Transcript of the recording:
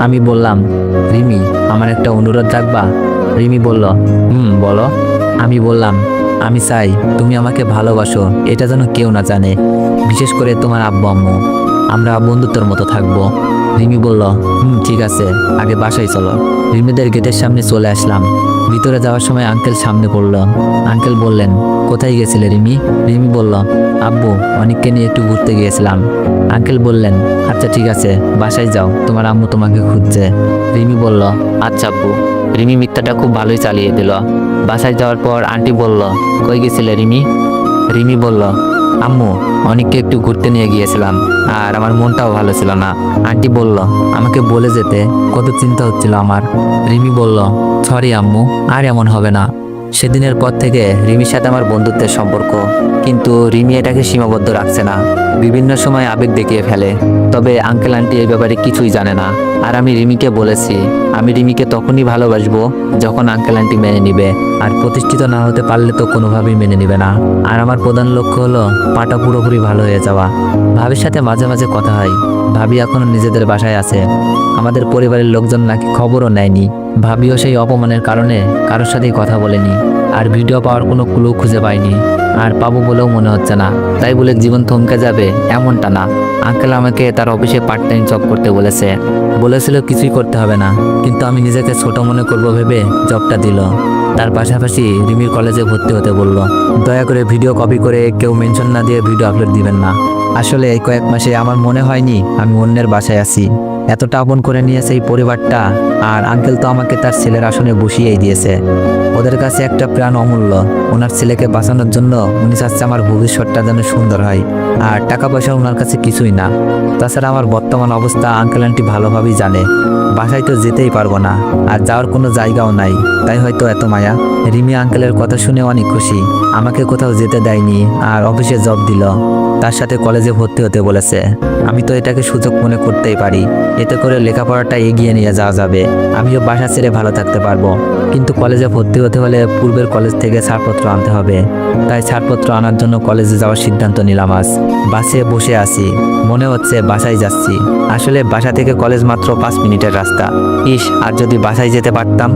আমি বললাম, রিমি, আমার একটা অনুরোধ রাখবা? রিমি বলল, বলো। আমি বললাম, আমি চাই তুমি আমাকে ভালোবাসো, এটা যেন কেউ না জানে, বিশেষ করে তোমার আব্বু আম্মু। আমরা বন্ধুত্বের মতো থাকবো। রিমি বলল, ঠিক আছে, আগে বাসায় চলো। রিমিদের গেটের সামনে চলে আসলাম। ভিতরে যাওয়ার সময় আঙ্কেল সামনে পড়ল। আঙ্কেল বললেন, কোথায় গেছিলে রিমি? রিমি বলল, আব্বু, অনেককে নিয়ে একটু ঘুরতে গিয়েছিলাম। আঙ্কেল বললেন, আচ্ছা ঠিক আছে, বাসায় যাও, তোমার আম্মু তোমাকে খুঁজছে। রিমি বলল, আচ্ছা আব্বু। রিমি মিথ্যাটা খুব ভালোই চালিয়ে দিল। বাসায় যাওয়ার পর আন্টি বলল, কই গেছিলে রিমি? রিমি বলল, আম্মু, অনেককে একটু ঘুরতে নিয়ে গিয়েছিলাম, আর আমার মনটাও ভালো ছিল না। আন্টি বলল, আমাকে বলে যেতে, কত চিন্তা হচ্ছিল আমার। রিমি বলল, সরি আম্মু, আর এমন হবে না। সেদিনের পর থেকে রিমির সাথে আমার বন্ধুত্বের সম্পর্ক, কিন্তু রিমি এটাকে সীমাবদ্ধ রাখছে না, বিভিন্ন সময় আবেগ দেখিয়ে ফেলে। তবে আঙ্কেল আন্টি এই ব্যাপারে কিছুই জানে না। আর আমি রিমিকে বলেছি, আমি রিমিকে তখনই ভালোবাসবো যখন আঙ্কেল আন্টি মেনে নিবে, আর প্রতিষ্ঠিত না হতে পারলে তো কোনোভাবেই মেনে নিবে না। আর আমার প্রধান লক্ষ্য হলো পাটা পুরোপুরি ভালো হয়ে যাওয়া। ভাবির সাথে মাঝে মাঝে কথা হয়। ভাবি এখনো নিজেদের বাসায় আছে। আমাদের পরিবারের লোকজন নাকি খবরও নেয়নি। ভাবিও সেই অপমানের কারণে কারোর সাথেই কথা বলেনি, আর ভিডিও পাওয়ার কোনো ক্লু খুঁজে পাইনি, আর পাবো বলেও মনে হচ্ছে না। তাই বলে জীবন থমকে যাবে এমনটা না। আঙ্কেল আমাকে তার অফিসে পার্ট টাইম জব করতে বলেছিল কিছুই করতে হবে না, কিন্তু আমি নিজেকে ছোট মনে করব ভেবে জবটা দিল। তার পাশাপাশি রিমির কলেজে ভর্তি হতে বলল। দয়া করে ভিডিও কপি করে কেউ মেনশন না দিয়ে ভিডিও আপলোড দিবেন না। আসলে এই কয়েক মাসে আমার মনে হয়নি আমি অন্যের বাসায় আছি। এতটা আপন করে নিয়েছে এই পরিবারটা, আর আঙ্কেল তো আমাকে তার ছেলের আসনে বসিয়েই দিয়েছে। ওদের কাছে একটা প্রাণ অমূল্য। ওনার ছেলেকে বাঁচানোর জন্য উনি চাচ্ছে আমার ভবিষ্যৎটা যেন সুন্দর হয়, আর টাকা পয়সা ওনার কাছে কিছুই না। তাছাড়া আমার বর্তমান অবস্থা আঙ্কেল আন্টি ভালোভাবেই জানে। বাসায় তো যেতেই পারবো না, আর যাওয়ার কোনো জায়গাও নাই, তাই হয়তো এত মায়া। রিমি আঙ্কেলের কথা শুনে অনেক খুশি। আমাকে কোথাও যেতে দেয়নি, আর অফিসে জব দিল। তার সাথে কলেজে ভর্তি হতে বলেছে। আমি তো এটাকে সুযোগ মনে করতেই পারি। এতে করে লেখাপড়াটা এগিয়ে নিয়ে যাওয়া যাবে, আমিও বাসা ছেড়ে ভালো থাকতে পারবো। কিন্তু কলেজে ভর্তি হতে হলে পূর্বের কলেজ থেকে ছাড়পত্র আনতে হবে। তাই ছাড়পত্র আনার জন্য কলেজে যাওয়ার সিদ্ধান্ত নিলাম আজ। বাসে বসে আছি, মনে হচ্ছে বাসায় যাচ্ছি। আসলে বাসা থেকে কলেজ মাত্র 5 মিনিটের রাস্তা। আর যদি বাসায় যেতে পারতাম।